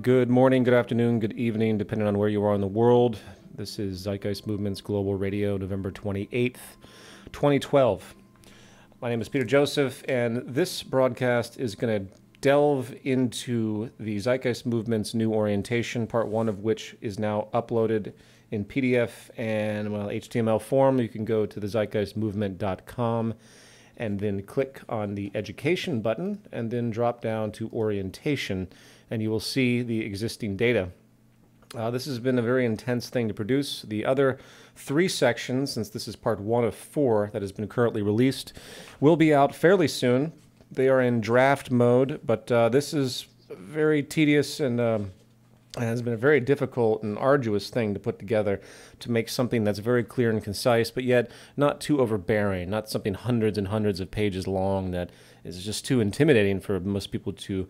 Good morning, good afternoon, good evening, depending on where you are in the world. This is Zeitgeist Movement's Global Radio, November 28th, 2012. My name is Peter Joseph, and this broadcast is going to delve into the Zeitgeist Movement's new orientation, part one of which is now uploaded in PDF and HTML form. You can go to the zeitgeistmovement.com and then click on the education button and then drop down to orientation, and you will see the existing data. This has been a very intense thing to produce. The other three sections, since this is part one of four that has been currently released, will be out fairly soon. They are in draft mode, but this is very tedious and has been a very difficult and arduous thing to put together to make something that's very clear and concise, but yet not too overbearing, not something hundreds and hundreds of pages long that is just too intimidating for most people to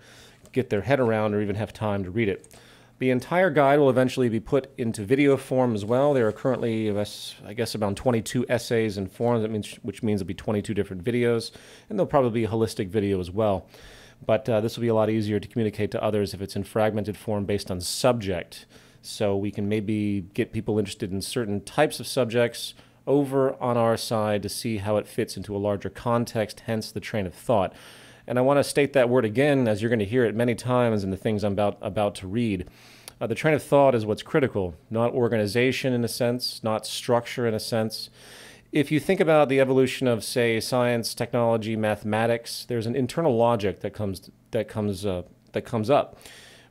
get their head around or even have time to read it. The entire guide will eventually be put into video form as well. There are currently, I guess, around 22 essays and forms, which means there'll be 22 different videos, and there'll probably be a holistic video as well. But this will be a lot easier to communicate to others if it's in fragmented form based on subject. So we can maybe get people interested in certain types of subjects over on our side to see how it fits into a larger context, hence the train of thought. And I want to state that word again, as you're going to hear it many times in the things I'm about to read. The train of thought is what's critical, not organization in a sense, not structure in a sense. If you think about the evolution of, say, science, technology, mathematics, there's an internal logic that comes up,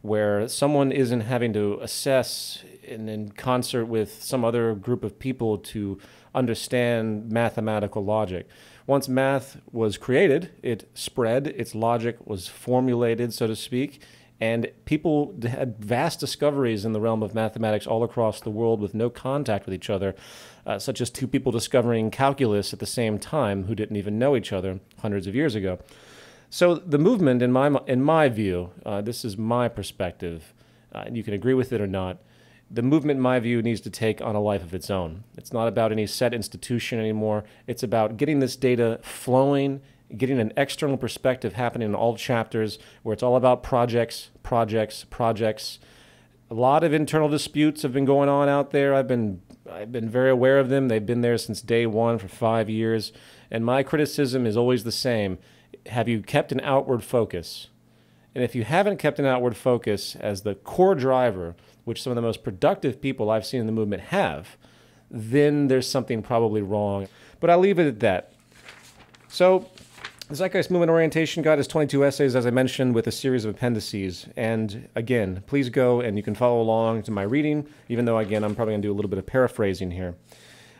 where someone isn't having to assess in concert with some other group of people to understand mathematical logic. Once math was created, it spread, its logic was formulated, so to speak, and people had vast discoveries in the realm of mathematics all across the world with no contact with each other, such as two people discovering calculus at the same time who didn't even know each other hundreds of years ago. So the movement, in my view, this is my perspective, and you can agree with it or not, the movement, in my view, needs to take on a life of its own. It's not about any set institution anymore. It's about getting this data flowing, getting an external perspective happening in all chapters where it's all about projects. A lot of internal disputes have been going on out there. I've been very aware of them. They've been there since day one for 5 years. And my criticism is always the same. Have you kept an outward focus? And if you haven't kept an outward focus as the core driver, which some of the most productive people I've seen in the movement have, then there's something probably wrong. But I'll leave it at that. So the Zeitgeist Movement Orientation Guide is 22 essays, as I mentioned, with a series of appendices. And again, please go and you can follow along to my reading, even though, again, I'm probably going to do a little bit of paraphrasing here.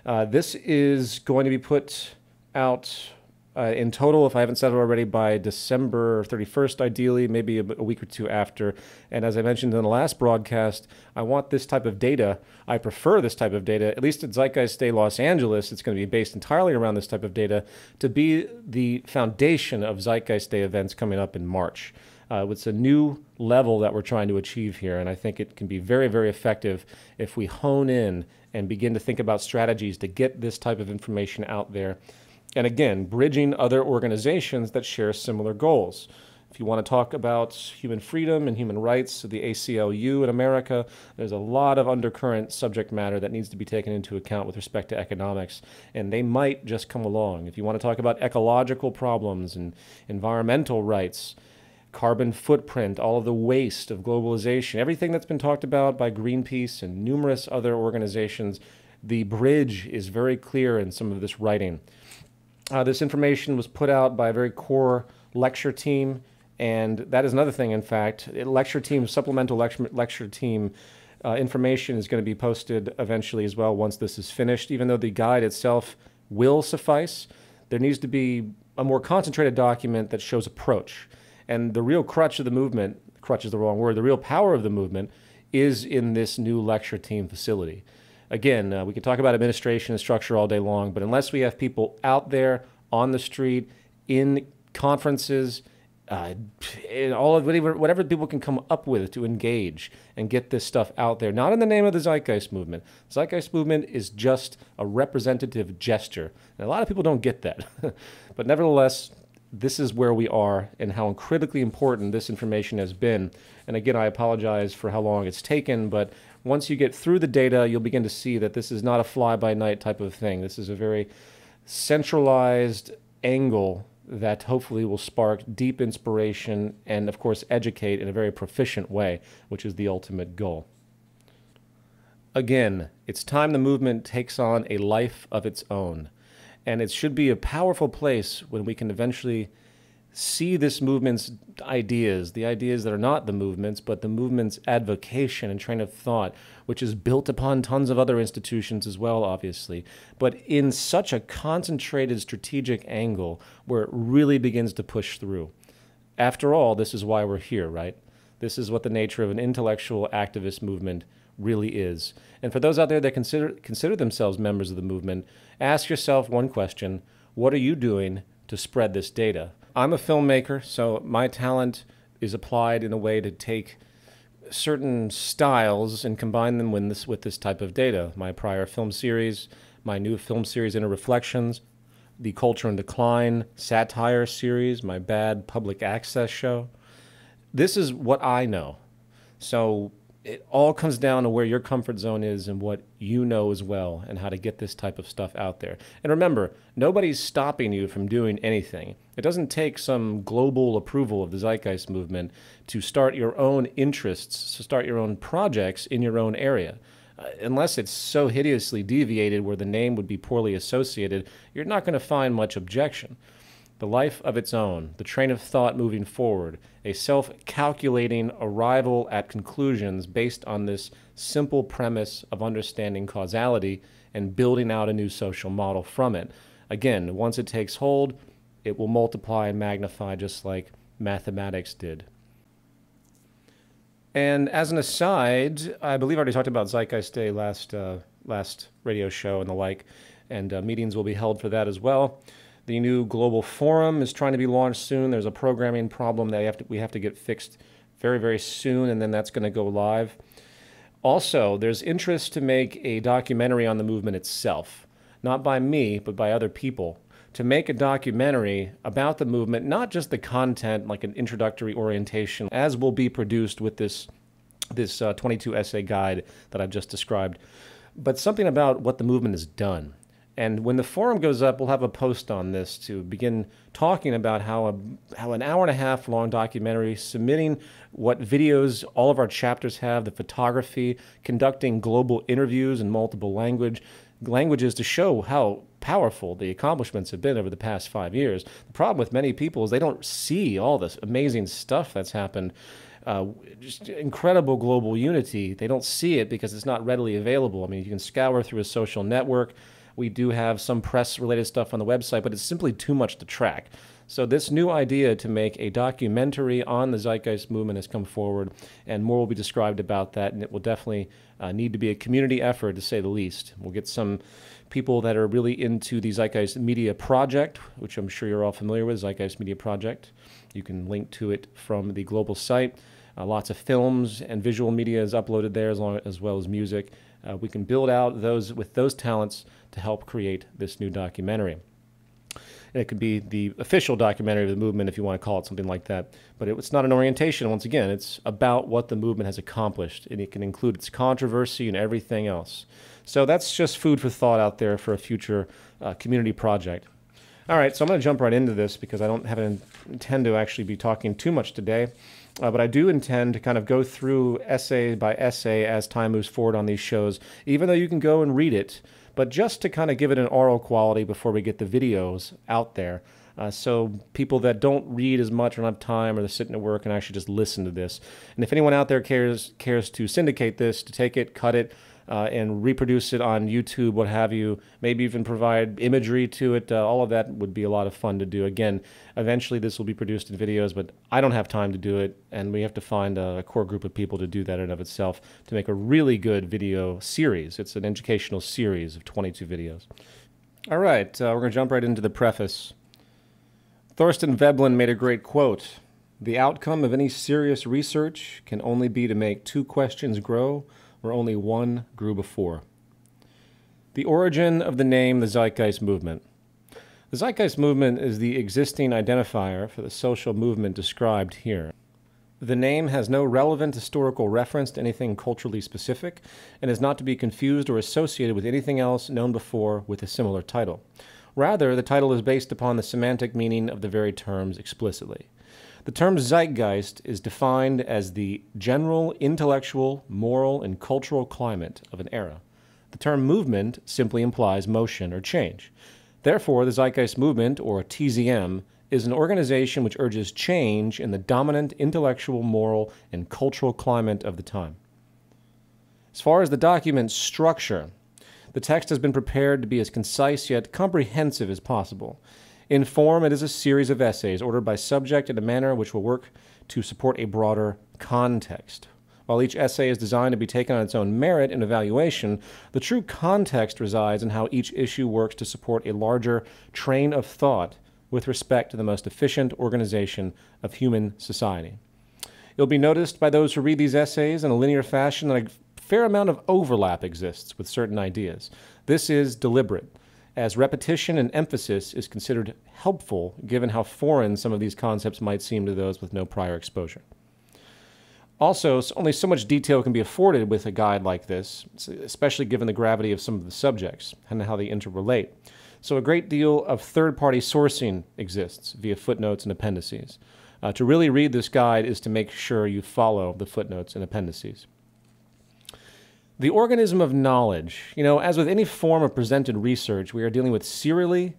This is going to be put out in total, if I haven't said it already, by December 31st, ideally, maybe a week or two after. And as I mentioned in the last broadcast, I want this type of data, I prefer this type of data, at least at Zeitgeist Day Los Angeles, it's going to be based entirely around this type of data, to be the foundation of Zeitgeist Day events coming up in March. It's a new level that we're trying to achieve here, and I think it can be very, very effective if we hone in and begin to think about strategies to get this type of information out there. And again, bridging other organizations that share similar goals. If you want to talk about human freedom and human rights, the ACLU in America, there's a lot of undercurrent subject matter that needs to be taken into account with respect to economics, and they might just come along. If you want to talk about ecological problems and environmental rights, carbon footprint, all of the waste of globalization, everything that's been talked about by Greenpeace and numerous other organizations, the bridge is very clear in some of this writing. This information was put out by a very core lecture team, and that is another thing, in fact. Supplemental lecture team information is going to be posted eventually as well once this is finished. Even though the guide itself will suffice, there needs to be a more concentrated document that shows approach. And the real crutch of the movement, crutch is the wrong word, the real power of the movement is in this new lecture team facility. Again, we can talk about administration and structure all day long, but unless we have people out there on the street, in conferences, in all of whatever people can come up with to engage and get this stuff out there, not in the name of the Zeitgeist Movement. The Zeitgeist Movement is just a representative gesture. And a lot of people don't get that. But nevertheless, this is where we are and how critically important this information has been. And again, I apologize for how long it's taken, but once you get through the data, you'll begin to see that this is not a fly-by-night type of thing. This is a very centralized angle that hopefully will spark deep inspiration and, of course, educate in a very proficient way, which is the ultimate goal. Again, it's time the movement takes on a life of its own. And it should be a powerful place when we can eventually see this movement's ideas, the ideas that are not the movement's, but the movement's advocation and train of thought, which is built upon tons of other institutions as well, obviously, but in such a concentrated strategic angle where it really begins to push through. After all, this is why we're here, right? This is what the nature of an intellectual activist movement really is. And for those out there that consider themselves members of the movement, ask yourself one question: what are you doing to spread this data? I'm a filmmaker, so my talent is applied in a way to take certain styles and combine them with this type of data. My prior film series, my new film series, Inner Reflections, the Culture in Decline satire series, my bad public access show. This is what I know. So it all comes down to where your comfort zone is and what you know as well and how to get this type of stuff out there. And remember, nobody's stopping you from doing anything. It doesn't take some global approval of the Zeitgeist Movement to start your own interests, to start your own projects in your own area. Unless it's so hideously deviated where the name would be poorly associated, you're not going to find much objection. The life of its own, the train of thought moving forward, a self-calculating arrival at conclusions based on this simple premise of understanding causality and building out a new social model from it. Again, once it takes hold, it will multiply and magnify just like mathematics did. And as an aside, I believe I already talked about Zeitgeist Day last radio show and the like, and meetings will be held for that as well. The new global forum is trying to be launched soon. There's a programming problem that we have to get fixed very, very soon, and then that's going to go live. Also, there's interest to make a documentary on the movement itself, not by me, but by other people, to make a documentary about the movement, not just the content, like an introductory orientation, as will be produced with this 22 essay guide that I've just described, but something about what the movement has done. And when the forum goes up, we'll have a post on this to begin talking about how an hour-and-a-half long documentary, submitting what videos all of our chapters have, the photography, conducting global interviews in multiple languages to show how powerful the accomplishments have been over the past 5 years. The problem with many people is they don't see all this amazing stuff that's happened. Just incredible global unity. They don't see it because it's not readily available. I mean, you can scour through a social network. We do have some press-related stuff on the website, but it's simply too much to track. So this new idea to make a documentary on the Zeitgeist Movement has come forward, and more will be described about that, and it will definitely need to be a community effort, to say the least. We'll get some people that are really into the Zeitgeist Media Project, which I'm sure you're all familiar with, Zeitgeist Media Project. You can link to it from the global site. Lots of films and visual media is uploaded there, as well as music. We can build out with those talents to help create this new documentary. And it could be the official documentary of the movement, if you want to call it something like that. But it's not an orientation, once again. It's about what the movement has accomplished, and it can include its controversy and everything else. So that's just food for thought out there for a future community project. All right, so I'm going to jump right into this because I don't intend to actually be talking too much today. But I do intend to kind of go through essay by essay as time moves forward on these shows, even though you can go and read it, but just to kind of give it an oral quality before we get the videos out there. So people that don't read as much or don't have time or they're sitting at work and actually just listen to this. And if anyone out there cares to syndicate this, to take it, cut it, and reproduce it on YouTube, what have you, maybe even provide imagery to it, all of that would be a lot of fun to do. Again, eventually this will be produced in videos, but I don't have time to do it, and we have to find a core group of people to do that in and of itself to make a really good video series. It's an educational series of 22 videos. All right, we're going to jump right into the preface. Thorstein Veblen made a great quote: "The outcome of any serious research can only be to make two questions grow where only one grew before." The origin of the name the Zeitgeist Movement. The Zeitgeist Movement is the existing identifier for the social movement described here. The name has no relevant historical reference to anything culturally specific and is not to be confused or associated with anything else known before with a similar title. Rather, the title is based upon the semantic meaning of the very terms explicitly. The term zeitgeist is defined as the general intellectual, moral, and cultural climate of an era. The term movement simply implies motion or change. Therefore, the Zeitgeist Movement, or TZM, is an organization which urges change in the dominant intellectual, moral, and cultural climate of the time. As far as the document's structure, the text has been prepared to be as concise yet comprehensive as possible. In form, it is a series of essays ordered by subject in a manner which will work to support a broader context. While each essay is designed to be taken on its own merit in evaluation, the true context resides in how each issue works to support a larger train of thought with respect to the most efficient organization of human society. It will be noticed by those who read these essays in a linear fashion that a fair amount of overlap exists with certain ideas. This is deliberate, as repetition and emphasis is considered helpful given how foreign some of these concepts might seem to those with no prior exposure. Also, only so much detail can be afforded with a guide like this, especially given the gravity of some of the subjects and how they interrelate. So a great deal of third-party sourcing exists via footnotes and appendices. To really read this guide is to make sure you follow the footnotes and appendices. The organism of knowledge. As with any form of presented research, we are dealing with serially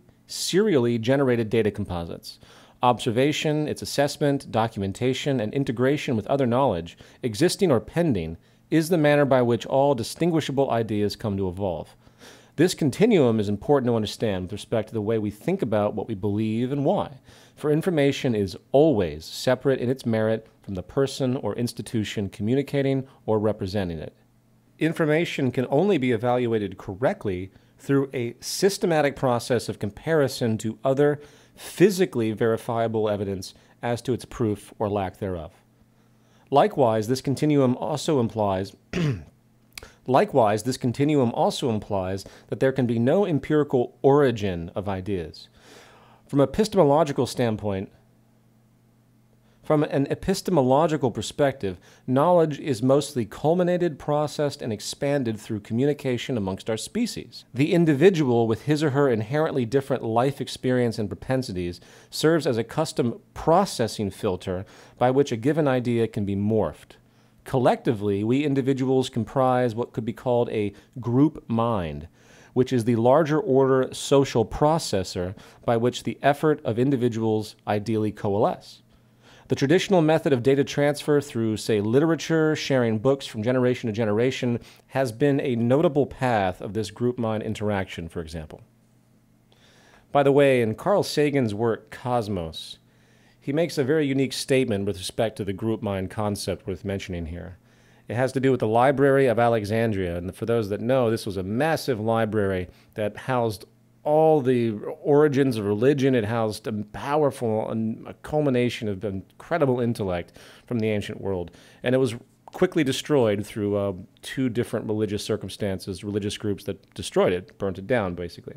generated data composites. Observation, its assessment, documentation, and integration with other knowledge, existing or pending, is the manner by which all distinguishable ideas come to evolve. This continuum is important to understand with respect to the way we think about what we believe and why, for information is always separate in its merit from the person or institution communicating or representing it. Information can only be evaluated correctly through a systematic process of comparison to other physically verifiable evidence as to its proof or lack thereof. Likewise, this continuum also implies that there can be no empirical origin of ideas. From an epistemological perspective, knowledge is mostly culminated, processed, and expanded through communication amongst our species. The individual, with his or her inherently different life experience and propensities, serves as a custom processing filter by which a given idea can be morphed. Collectively, we individuals comprise what could be called a group mind, which is the larger order social processor by which the effort of individuals ideally coalesce. The traditional method of data transfer through, say, literature, sharing books from generation to generation, has been a notable path of this group mind interaction, for example. By the way, in Carl Sagan's work, Cosmos, he makes a very unique statement with respect to the group mind concept worth mentioning here. It has to do with the Library of Alexandria, and for those that know, this was a massive library that housed all the origins of religion. It housed a powerful and a culmination of incredible intellect from the ancient world. And it was quickly destroyed through two different religious circumstances, religious groups that destroyed it, burnt it down, basically.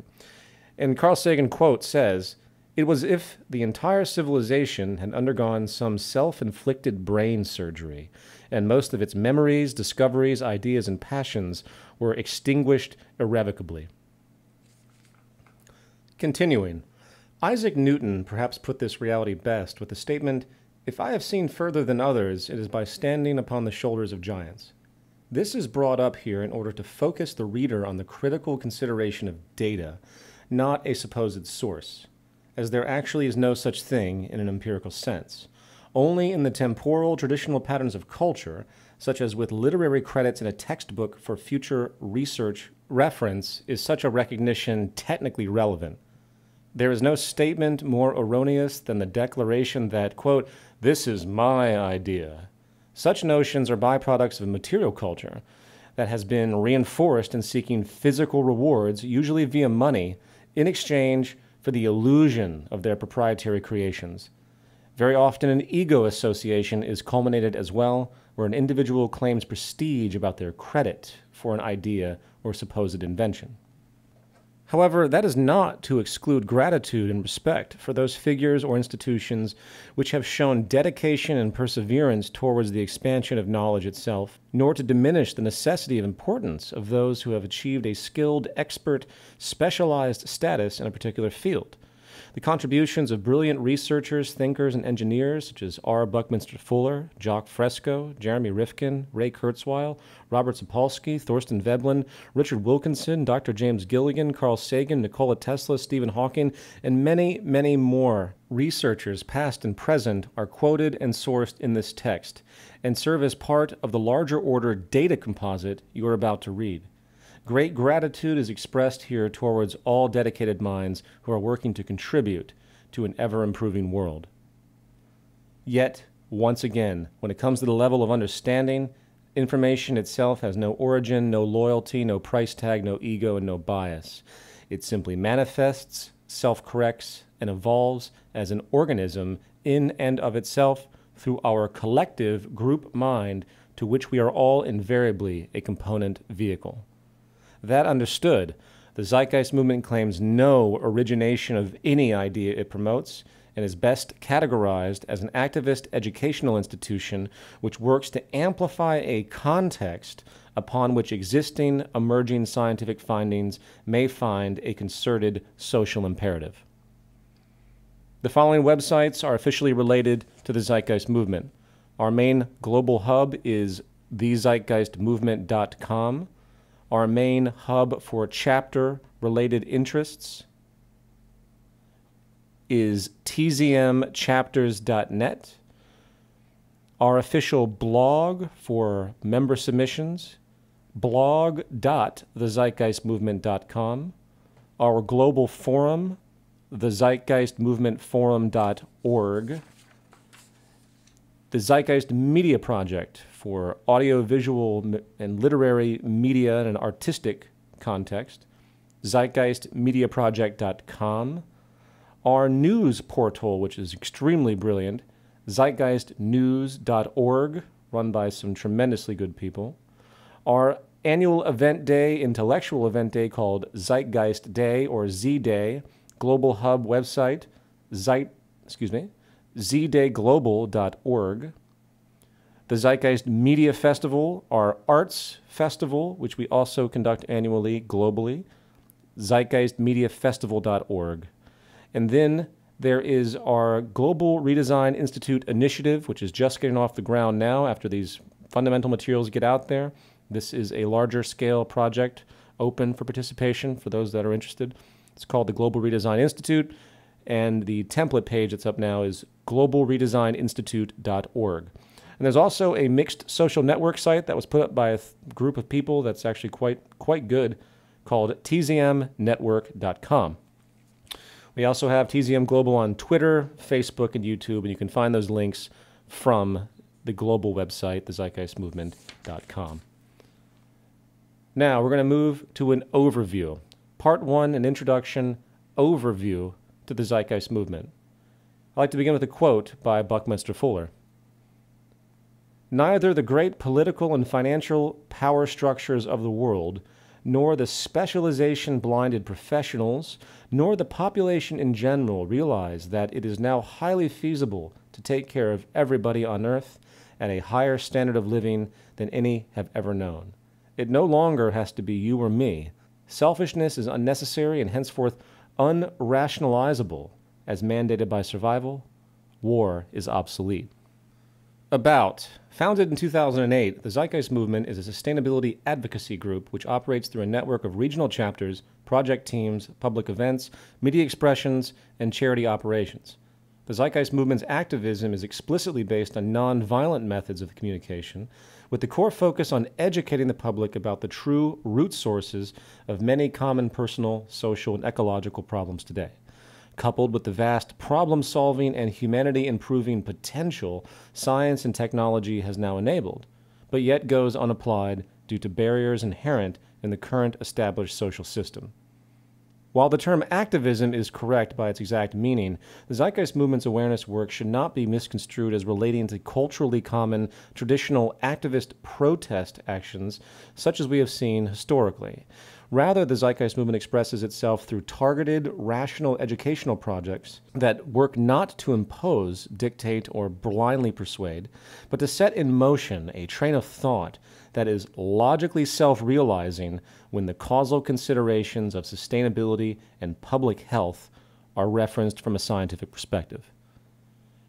And Carl Sagan, quote, says, "It was as if the entire civilization had undergone some self-inflicted brain surgery, and most of its memories, discoveries, ideas, and passions were extinguished irrevocably." Continuing, Isaac Newton perhaps put this reality best with the statement, "If I have seen further than others, it is by standing upon the shoulders of giants." This is brought up here in order to focus the reader on the critical consideration of data, not a supposed source, as there actually is no such thing in an empirical sense. Only in the temporal traditional patterns of culture, such as with literary credits in a textbook for future research reference, is such a recognition technically relevant. There is no statement more erroneous than the declaration that, quote, "This is my idea." Such notions are byproducts of a material culture that has been reinforced in seeking physical rewards, usually via money, in exchange for the illusion of their proprietary creations. Very often an ego association is culminated as well, where an individual claims prestige about their credit for an idea or supposed invention. However, that is not to exclude gratitude and respect for those figures or institutions which have shown dedication and perseverance towards the expansion of knowledge itself, nor to diminish the necessity of importance of those who have achieved a skilled, expert, specialized status in a particular field. The contributions of brilliant researchers, thinkers, and engineers such as R. Buckminster Fuller, Jacques Fresco, Jeremy Rifkin, Ray Kurzweil, Robert Sapolsky, Thorstein Veblen, Richard Wilkinson, Dr. James Gilligan, Carl Sagan, Nikola Tesla, Stephen Hawking, and many, many more researchers, past and present, are quoted and sourced in this text and serve as part of the larger order data composite you are about to read. Great gratitude is expressed here towards all dedicated minds who are working to contribute to an ever-improving world. Yet, once again, when it comes to the level of understanding, information itself has no origin, no loyalty, no price tag, no ego, and no bias. It simply manifests, self-corrects, and evolves as an organism in and of itself through our collective group mind to which we are all invariably a component vehicle. That understood, the Zeitgeist Movement claims no origination of any idea it promotes and is best categorized as an activist educational institution which works to amplify a context upon which existing, emerging scientific findings may find a concerted social imperative. The following websites are officially related to the Zeitgeist Movement. Our main global hub is thezeitgeistmovement.com. Our main hub for chapter-related interests is tzmchapters.net. Our official blog for member submissions, blog.thezeitgeistmovement.com. Our global forum, thezeitgeistmovementforum.org. The Zeitgeist Media Project for audio-visual and literary media in an artistic context, zeitgeistmediaproject.com. Our news portal, which is extremely brilliant, zeitgeistnews.org, run by some tremendously good people. Our annual event day, intellectual event day called Zeitgeist Day or Z-Day, global hub website, zdayglobal.org. The Zeitgeist Media Festival, our arts festival, which we also conduct annually globally, zeitgeistmediafestival.org. And then there is our Global Redesign Institute initiative, which is just getting off the ground now after these fundamental materials get out there. This is a larger scale project open for participation for those that are interested. It's called the Global Redesign Institute, and the template page that's up now is globalredesigninstitute.org. And there's also a mixed social network site that was put up by a group of people that's actually quite good called tzmnetwork.com. We also have TZM Global on Twitter, Facebook, and YouTube, and you can find those links from the global website, thezeitgeistmovement.com. Now, we're going to move to an overview. Part 1, an introduction, overview to the Zeitgeist Movement. I'd like to begin with a quote by Buckminster Fuller. Neither the great political and financial power structures of the world, nor the specialization-blinded professionals, nor the population in general realize that it is now highly feasible to take care of everybody on earth at a higher standard of living than any have ever known. It no longer has to be you or me. Selfishness is unnecessary and henceforth unrationalizable as mandated by survival. War is obsolete. About. Founded in 2008, the Zeitgeist Movement is a sustainability advocacy group which operates through a network of regional chapters, project teams, public events, media expressions, and charity operations. The Zeitgeist Movement's activism is explicitly based on non-violent methods of communication, with the core focus on educating the public about the true root sources of many common personal, social, and ecological problems today, coupled with the vast problem-solving and humanity-improving potential science and technology has now enabled, but yet goes unapplied due to barriers inherent in the current established social system. While the term activism is correct by its exact meaning, the Zeitgeist Movement's awareness work should not be misconstrued as relating to culturally common, traditional activist protest actions such as we have seen historically. Rather, the Zeitgeist Movement expresses itself through targeted, rational educational projects that work not to impose, dictate, or blindly persuade, but to set in motion a train of thought that is logically self-realizing when the causal considerations of sustainability and public health are referenced from a scientific perspective.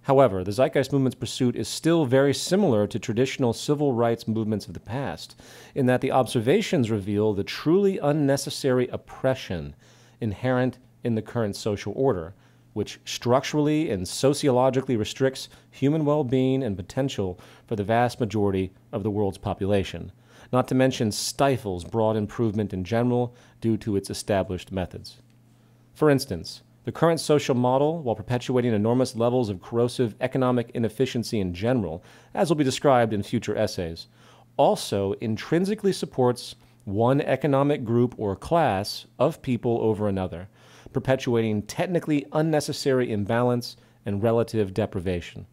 However, the Zeitgeist Movement's pursuit is still very similar to traditional civil rights movements of the past, in that the observations reveal the truly unnecessary oppression inherent in the current social order, which structurally and sociologically restricts human well-being and potential for the vast majority of the world's population, not to mention stifles broad improvement in general due to its established methods. For instance, the current social model, while perpetuating enormous levels of corrosive economic inefficiency in general, as will be described in future essays, also intrinsically supports one economic group or class of people over another, perpetuating technically unnecessary imbalance and relative deprivation.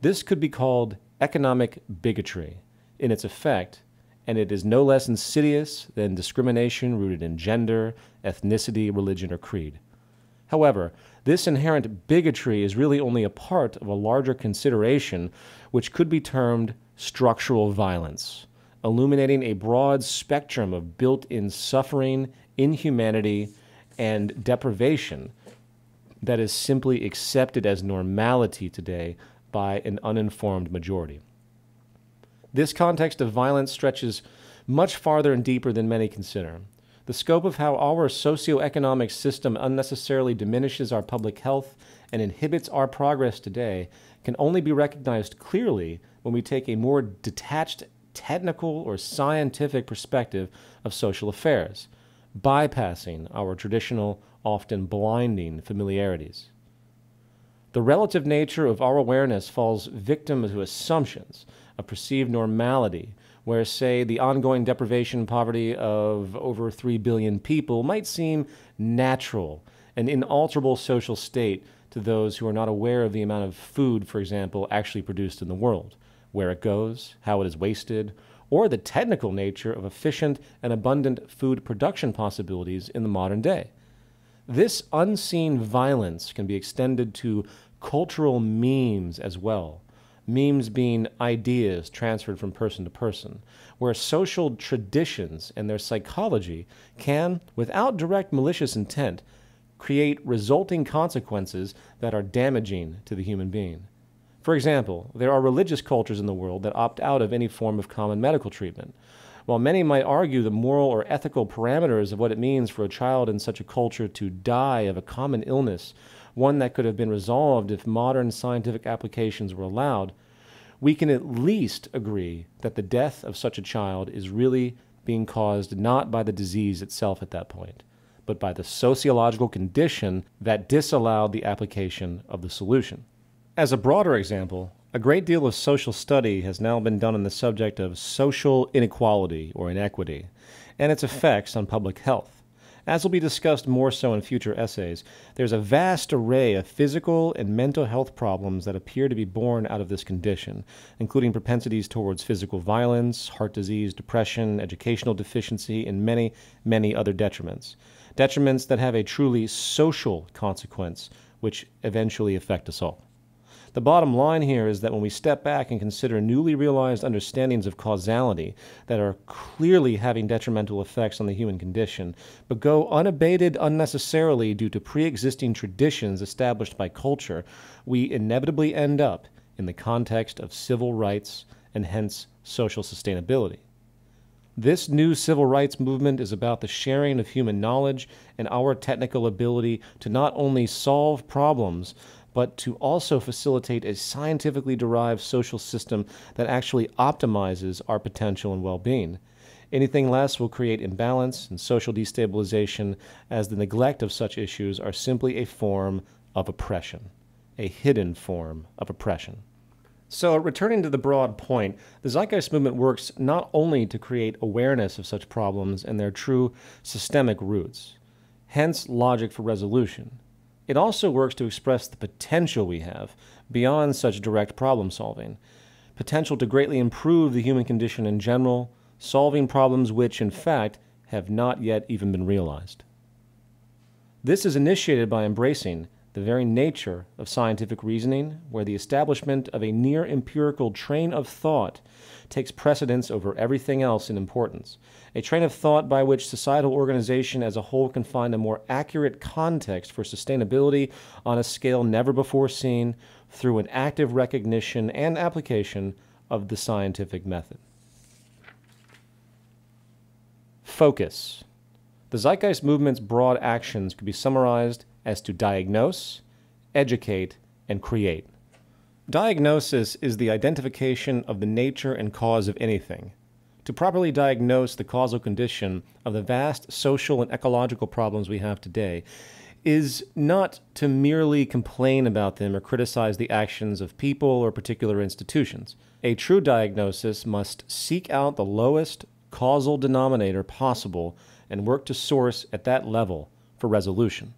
This could be called economic bigotry in its effect, and it is no less insidious than discrimination rooted in gender, ethnicity, religion, or creed. However, this inherent bigotry is really only a part of a larger consideration which could be termed structural violence, illuminating a broad spectrum of built-in suffering, inhumanity, and deprivation that is simply accepted as normality today by an uninformed majority. This context of violence stretches much farther and deeper than many consider. The scope of how our socioeconomic system unnecessarily diminishes our public health and inhibits our progress today can only be recognized clearly when we take a more detached, technical, or scientific perspective of social affairs, bypassing our traditional, often blinding familiarities. The relative nature of our awareness falls victim to assumptions of perceived normality, where, say, the ongoing deprivation and poverty of over 3 billion people might seem natural, an inalterable social state to those who are not aware of the amount of food, for example, actually produced in the world, where it goes, how it is wasted, or the technical nature of efficient and abundant food production possibilities in the modern day. This unseen violence can be extended to cultural memes as well. Memes being ideas transferred from person to person, where social traditions and their psychology can, without direct malicious intent, create resulting consequences that are damaging to the human being. For example, there are religious cultures in the world that opt out of any form of common medical treatment. While many might argue the moral or ethical parameters of what it means for a child in such a culture to die of a common illness, one that could have been resolved if modern scientific applications were allowed, we can at least agree that the death of such a child is really being caused not by the disease itself at that point, but by the sociological condition that disallowed the application of the solution. As a broader example, a great deal of social study has now been done on the subject of social inequality or inequity and its effects on public health. As will be discussed more so in future essays, there's a vast array of physical and mental health problems that appear to be born out of this condition, including propensities towards physical violence, heart disease, depression, educational deficiency, and many, many other detriments. Detriments that have a truly social consequence, which eventually affect us all. The bottom line here is that when we step back and consider newly realized understandings of causality that are clearly having detrimental effects on the human condition, but go unabated unnecessarily due to pre-existing traditions established by culture, we inevitably end up in the context of civil rights and hence social sustainability. This new civil rights movement is about the sharing of human knowledge and our technical ability to not only solve problems, but to also facilitate a scientifically derived social system that actually optimizes our potential and well-being. Anything less will create imbalance and social destabilization, as the neglect of such issues are simply a form of oppression, a hidden form of oppression. So, returning to the broad point, the Zeitgeist Movement works not only to create awareness of such problems and their true systemic roots, hence logic for resolution. It also works to express the potential we have beyond such direct problem solving, potential to greatly improve the human condition in general, solving problems which, in fact, have not yet even been realized. This is initiated by embracing the very nature of scientific reasoning, where the establishment of a near-empirical train of thought takes precedence over everything else in importance, a train of thought by which societal organization as a whole can find a more accurate context for sustainability on a scale never before seen through an active recognition and application of the scientific method. Focus. The Zeitgeist Movement's broad actions could be summarized as to diagnose, educate, and create. Diagnosis is the identification of the nature and cause of anything. To properly diagnose the causal condition of the vast social and ecological problems we have today is not to merely complain about them or criticize the actions of people or particular institutions. A true diagnosis must seek out the lowest causal denominator possible and work to source at that level for resolution.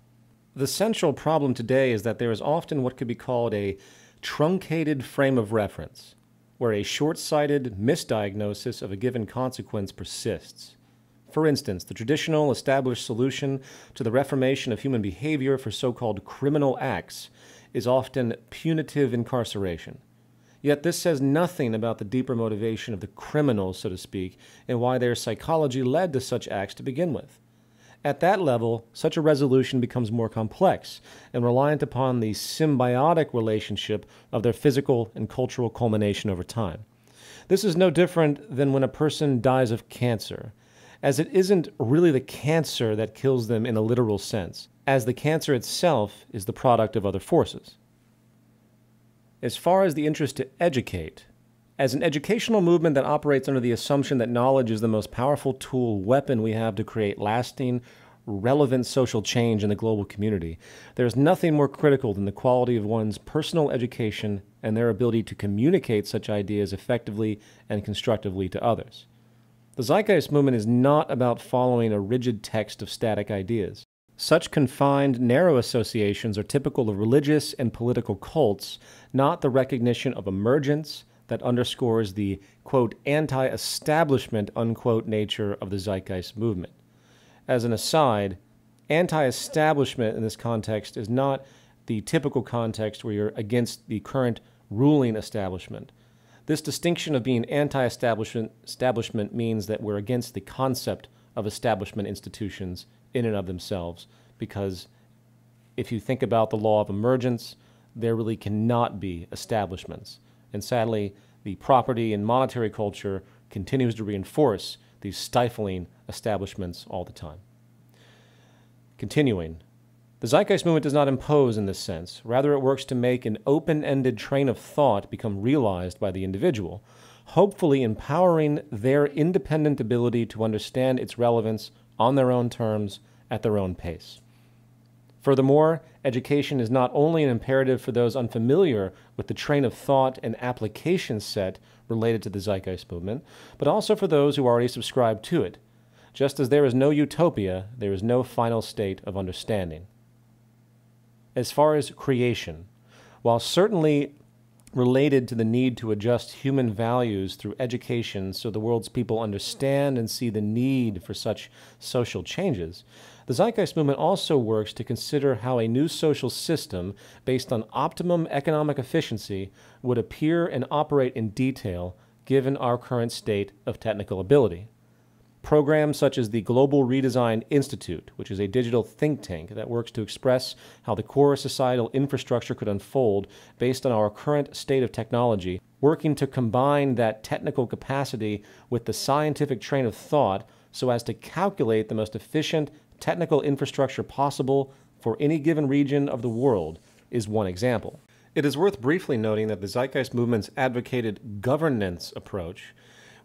The central problem today is that there is often what could be called a truncated frame of reference, where a short-sighted misdiagnosis of a given consequence persists. For instance, the traditional established solution to the reformation of human behavior for so-called criminal acts is often punitive incarceration. Yet this says nothing about the deeper motivation of the criminals, so to speak, and why their psychology led to such acts to begin with. At that level, such a resolution becomes more complex and reliant upon the symbiotic relationship of their physical and cultural culmination over time. This is no different than when a person dies of cancer, as it isn't really the cancer that kills them in a literal sense, as the cancer itself is the product of other forces. As far as the interest to educate, as an educational movement that operates under the assumption that knowledge is the most powerful weapon we have to create lasting, relevant social change in the global community, there is nothing more critical than the quality of one's personal education and their ability to communicate such ideas effectively and constructively to others. The Zeitgeist Movement is not about following a rigid text of static ideas. Such confined, narrow associations are typical of religious and political cults, not the recognition of emergence that underscores the, quote, anti-establishment, unquote, nature of the Zeitgeist Movement. As an aside, anti-establishment in this context is not the typical context where you're against the current ruling establishment. This distinction of being anti-establishment means that we're against the concept of establishment institutions in and of themselves, because if you think about the law of emergence, there really cannot be establishments. And sadly, the property and monetary culture continues to reinforce these stifling establishments all the time. Continuing, the Zeitgeist Movement does not impose in this sense. Rather, it works to make an open-ended train of thought become realized by the individual, hopefully empowering their independent ability to understand its relevance on their own terms, at their own pace. Furthermore, education is not only an imperative for those unfamiliar with the train of thought and application set related to the Zeitgeist Movement, but also for those who already subscribe to it. Just as there is no utopia, there is no final state of understanding. As far as creation, while certainly related to the need to adjust human values through education so the world's people understand and see the need for such social changes, the Zeitgeist Movement also works to consider how a new social system based on optimum economic efficiency would appear and operate in detail given our current state of technical ability. Programs such as the Global Redesign Institute, which is a digital think tank that works to express how the core societal infrastructure could unfold based on our current state of technology, working to combine that technical capacity with the scientific train of thought so as to calculate the most efficient technical infrastructure possible for any given region of the world, is one example. It is worth briefly noting that the Zeitgeist Movement's advocated governance approach,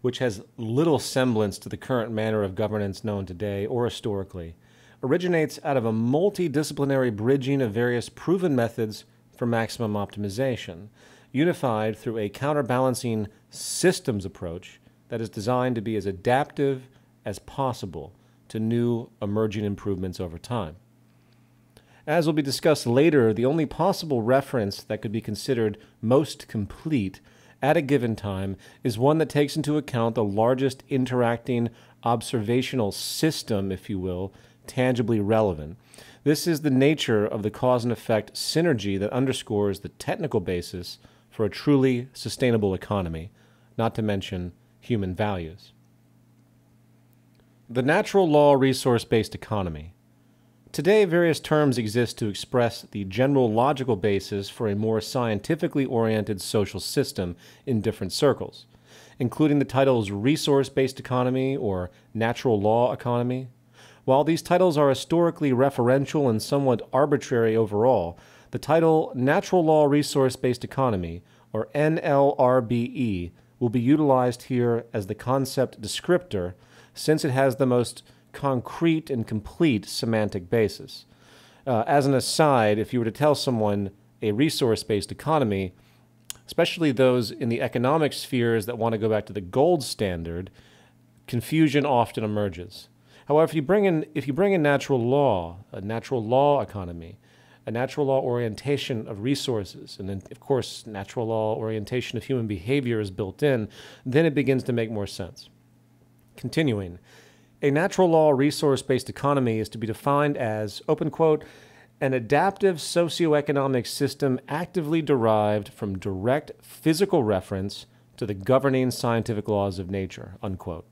which has little semblance to the current manner of governance known today or historically, originates out of a multidisciplinary bridging of various proven methods for maximum optimization, unified through a counterbalancing systems approach that is designed to be as adaptive as possible to new emerging improvements over time. As will be discussed later, the only possible reference that could be considered most complete at a given time is one that takes into account the largest interacting observational system, if you will, tangibly relevant. This is the nature of the cause and effect synergy that underscores the technical basis for a truly sustainable economy, not to mention human values. The natural law resource-based economy. Today, various terms exist to express the general logical basis for a more scientifically oriented social system in different circles, including the titles resource-based economy or natural law economy. While these titles are historically referential and somewhat arbitrary overall, the title Natural Law Resource-Based Economy, or NLRBE, will be utilized here as the concept descriptor since it has the most concrete and complete semantic basis. As an aside, if you were to tell someone a resource-based economy, especially those in the economic spheres that want to go back to the gold standard, confusion often emerges. However, if you bring in natural law, a natural law economy, a natural law orientation of resources, and then, of course, natural law orientation of human behavior is built in, then it begins to make more sense. Continuing, a natural law resource-based economy is to be defined as, open quote, an adaptive socioeconomic system actively derived from direct physical reference to the governing scientific laws of nature, unquote.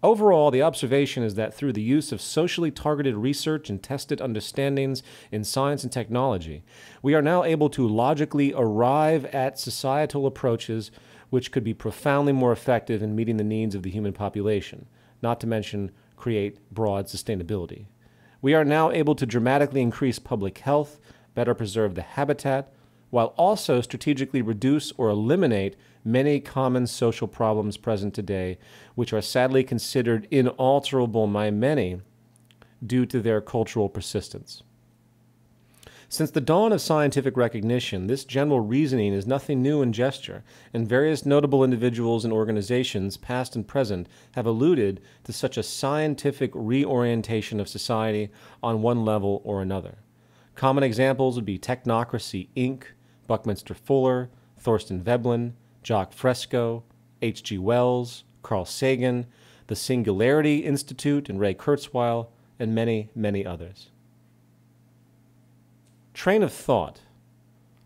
Overall, the observation is that through the use of socially targeted research and tested understandings in science and technology, we are now able to logically arrive at societal approaches which could be profoundly more effective in meeting the needs of the human population, not to mention create broad sustainability. We are now able to dramatically increase public health, better preserve the habitat, while also strategically reduce or eliminate many common social problems present today, which are sadly considered inalterable by many due to their cultural persistence. Since the dawn of scientific recognition, this general reasoning is nothing new in gesture, and various notable individuals and organizations, past and present, have alluded to such a scientific reorientation of society on one level or another. Common examples would be Technocracy, Inc., Buckminster Fuller, Thorstein Veblen, Jacques Fresco, H.G. Wells, Carl Sagan, the Singularity Institute and Ray Kurzweil, and many, many others. Train of thought.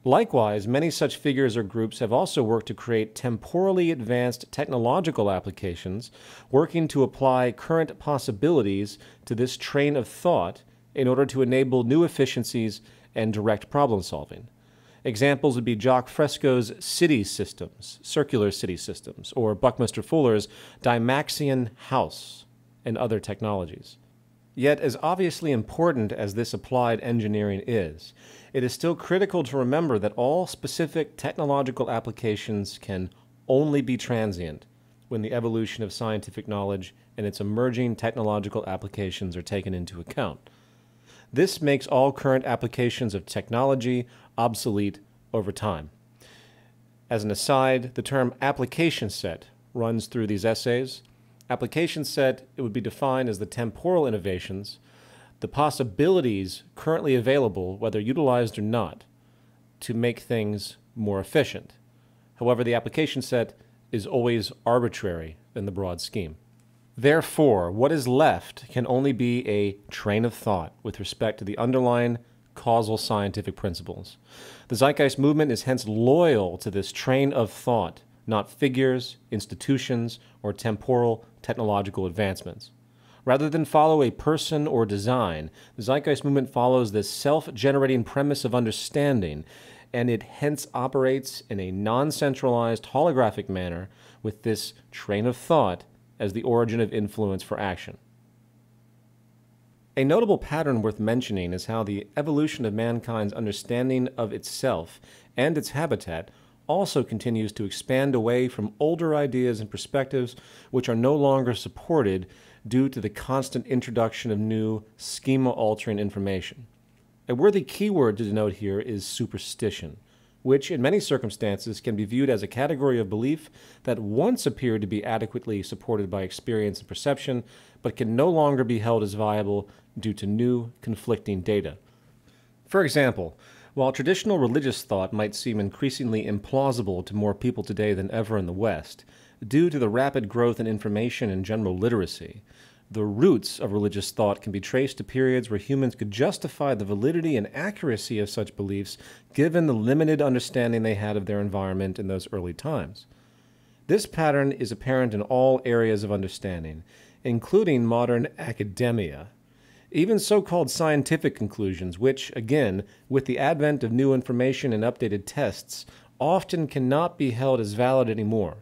Likewise, many such figures or groups have also worked to create temporally advanced technological applications, working to apply current possibilities to this train of thought in order to enable new efficiencies and direct problem solving. Examples would be Jacques Fresco's city systems, circular city systems, or Buckminster Fuller's Dymaxion house, and other technologies. Yet, as obviously important as this applied engineering is, it is still critical to remember that all specific technological applications can only be transient when the evolution of scientific knowledge and its emerging technological applications are taken into account. This makes all current applications of technology obsolete over time. As an aside, the term application set runs through these essays. Application set, it would be defined as the temporal innovations, the possibilities currently available, whether utilized or not, to make things more efficient. However, the application set is always arbitrary in the broad scheme. Therefore, what is left can only be a train of thought with respect to the underlying causal scientific principles. The Zeitgeist Movement is hence loyal to this train of thought, not figures, institutions, or temporal technological advancements. Rather than follow a person or design, the Zeitgeist Movement follows this self-generating premise of understanding, and it hence operates in a non-centralized holographic manner with this train of thought as the origin of influence for action. A notable pattern worth mentioning is how the evolution of mankind's understanding of itself and its habitat also continues to expand away from older ideas and perspectives which are no longer supported due to the constant introduction of new schema-altering information. A worthy keyword to denote here is superstition, which in many circumstances can be viewed as a category of belief that once appeared to be adequately supported by experience and perception, but can no longer be held as viable due to new conflicting data. For example, While traditional religious thought might seem increasingly implausible to more people today than ever in the West, due to the rapid growth in information and general literacy, the roots of religious thought can be traced to periods where humans could justify the validity and accuracy of such beliefs given the limited understanding they had of their environment in those early times. This pattern is apparent in all areas of understanding, including modern academia. Even so-called scientific conclusions, which, again, with the advent of new information and updated tests, often cannot be held as valid anymore,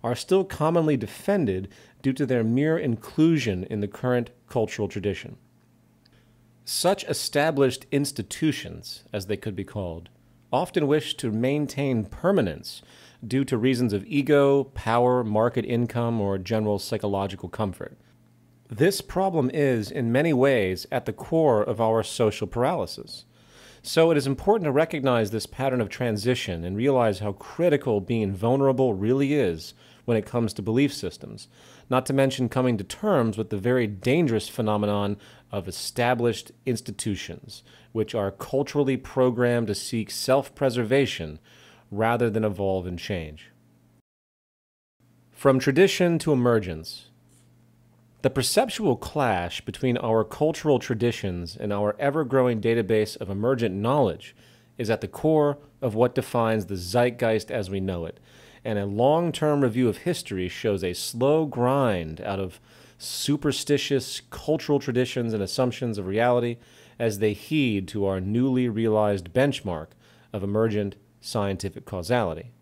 are still commonly defended due to their mere inclusion in the current cultural tradition. Such established institutions, as they could be called, often wish to maintain permanence due to reasons of ego, power, market income, or general psychological comfort. This problem is, in many ways, at the core of our social paralysis. So it is important to recognize this pattern of transition and realize how critical being vulnerable really is when it comes to belief systems, not to mention coming to terms with the very dangerous phenomenon of established institutions, which are culturally programmed to seek self-preservation rather than evolve and change. From tradition to emergence. The perceptual clash between our cultural traditions and our ever-growing database of emergent knowledge is at the core of what defines the zeitgeist as we know it, and a long-term review of history shows a slow grind out of superstitious cultural traditions and assumptions of reality as they heed to our newly realized benchmark of emergent scientific causality.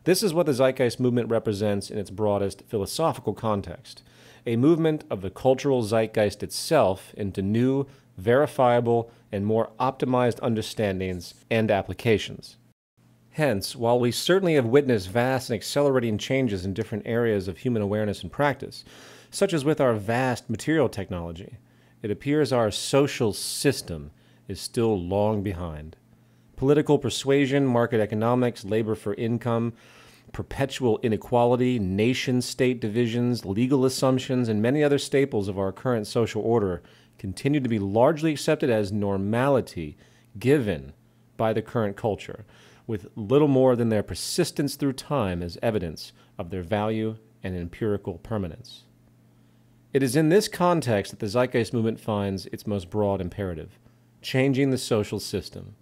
This is what the Zeitgeist Movement represents in its broadest philosophical context, a movement of the cultural zeitgeist itself into new, verifiable, and more optimized understandings and applications. Hence, while we certainly have witnessed vast and accelerating changes in different areas of human awareness and practice, such as with our vast material technology, it appears our social system is still long behind. Political persuasion, market economics, labor for income, perpetual inequality, nation-state divisions, legal assumptions, and many other staples of our current social order continue to be largely accepted as normality given by the current culture, with little more than their persistence through time as evidence of their value and empirical permanence. It is in this context that the Zeitgeist Movement finds its most broad imperative, changing the social system.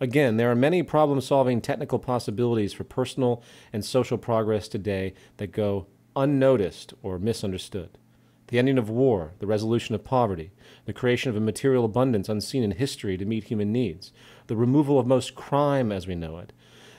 Again, there are many problem-solving technical possibilities for personal and social progress today that go unnoticed or misunderstood. The ending of war, the resolution of poverty, the creation of a material abundance unseen in history to meet human needs, the removal of most crime as we know it,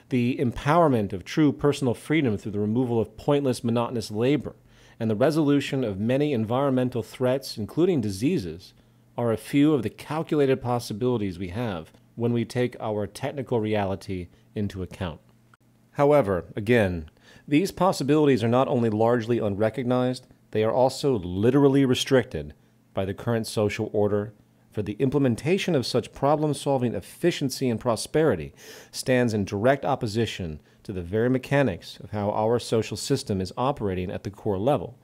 the empowerment of true personal freedom through the removal of pointless, monotonous labor, and the resolution of many environmental threats, including diseases, are a few of the calculated possibilities we have when we take our technical reality into account. However, again, these possibilities are not only largely unrecognized, they are also literally restricted by the current social order, for the implementation of such problem-solving efficiency and prosperity stands in direct opposition to the very mechanics of how our social system is operating at the core level.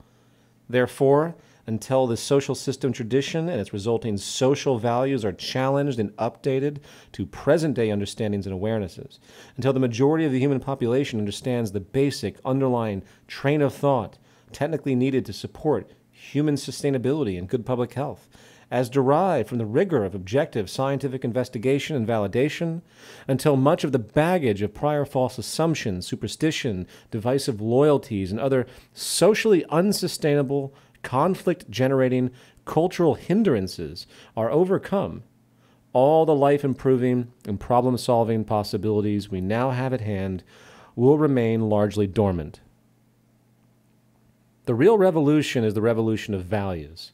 Therefore, until the social system tradition and its resulting social values are challenged and updated to present-day understandings and awarenesses, until the majority of the human population understands the basic underlying train of thought technically needed to support human sustainability and good public health, as derived from the rigor of objective scientific investigation and validation, until much of the baggage of prior false assumptions, superstition, divisive loyalties, and other socially unsustainable, conflict-generating cultural hindrances are overcome, all the life-improving and problem-solving possibilities we now have at hand will remain largely dormant. The real revolution is the revolution of values.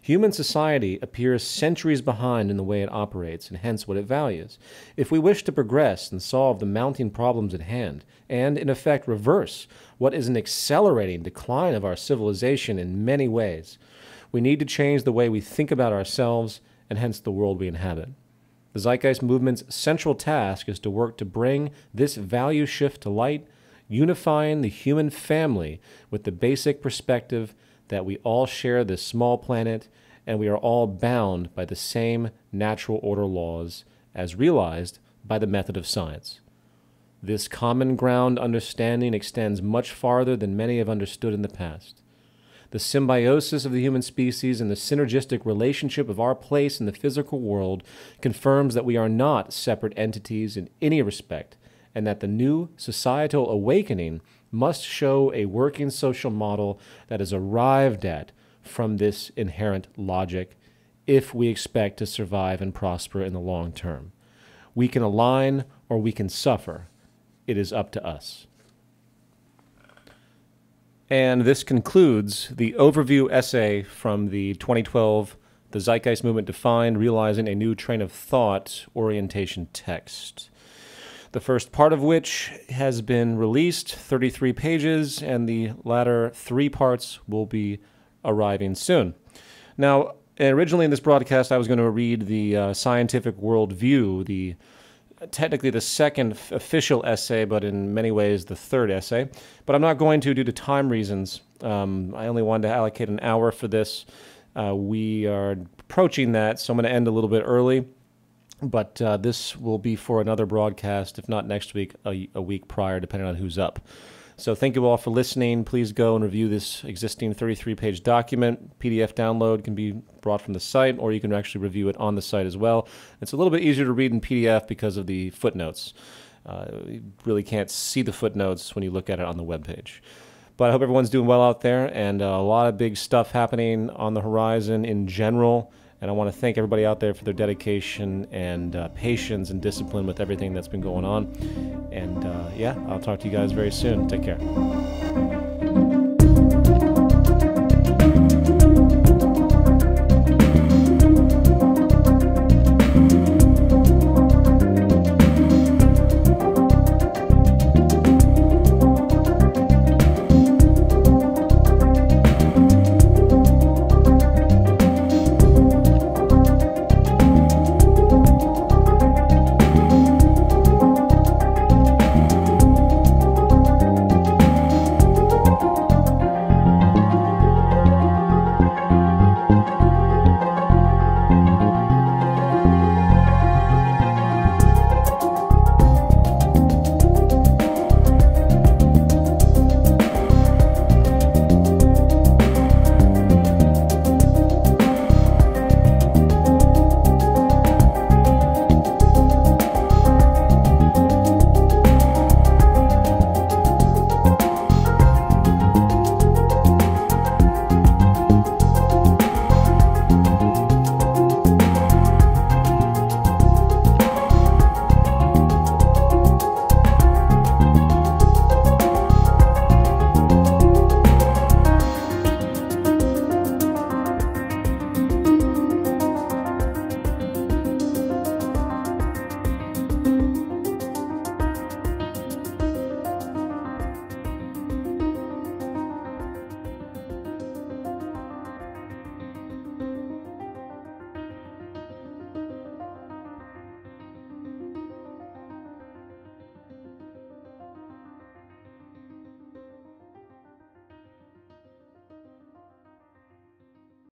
Human society appears centuries behind in the way it operates, and hence what it values. If we wish to progress and solve the mounting problems at hand, and in effect reverse what is an accelerating decline of our civilization in many ways, we need to change the way we think about ourselves and hence the world we inhabit. The Zeitgeist Movement's central task is to work to bring this value shift to light, unifying the human family with the basic perspective that we all share this small planet and we are all bound by the same natural order laws as realized by the method of science. This common ground understanding extends much farther than many have understood in the past. The symbiosis of the human species and the synergistic relationship of our place in the physical world confirms that we are not separate entities in any respect, and that the new societal awakening must show a working social model that is arrived at from this inherent logic if we expect to survive and prosper in the long term. We can align or we can suffer. It is up to us. And this concludes the overview essay from the 2012 The Zeitgeist Movement Defined, Realizing a New Train of Thought orientation text. The first part of which has been released, 33 pages, and the latter 3 parts will be arriving soon. Now, originally in this broadcast, I was going to read the scientific worldview, technically the second official essay, but in many ways the third essay. But I'm not going to due to time reasons. I only wanted to allocate an hour for this. We are approaching that, so I'm going to end a little bit early. But this will be for another broadcast, if not next week, a week prior, depending on who's up. So thank you all for listening. Please go and review this existing 33-page document. PDF download can be brought from the site, or you can actually review it on the site as well. It's a little bit easier to read in PDF because of the footnotes. You really can't see the footnotes when you look at it on the webpage. But I hope everyone's doing well out there, and a lot of big stuff happening on the horizon in general. And I want to thank everybody out there for their dedication and patience and discipline with everything that's been going on. And yeah, I'll talk to you guys very soon. Take care.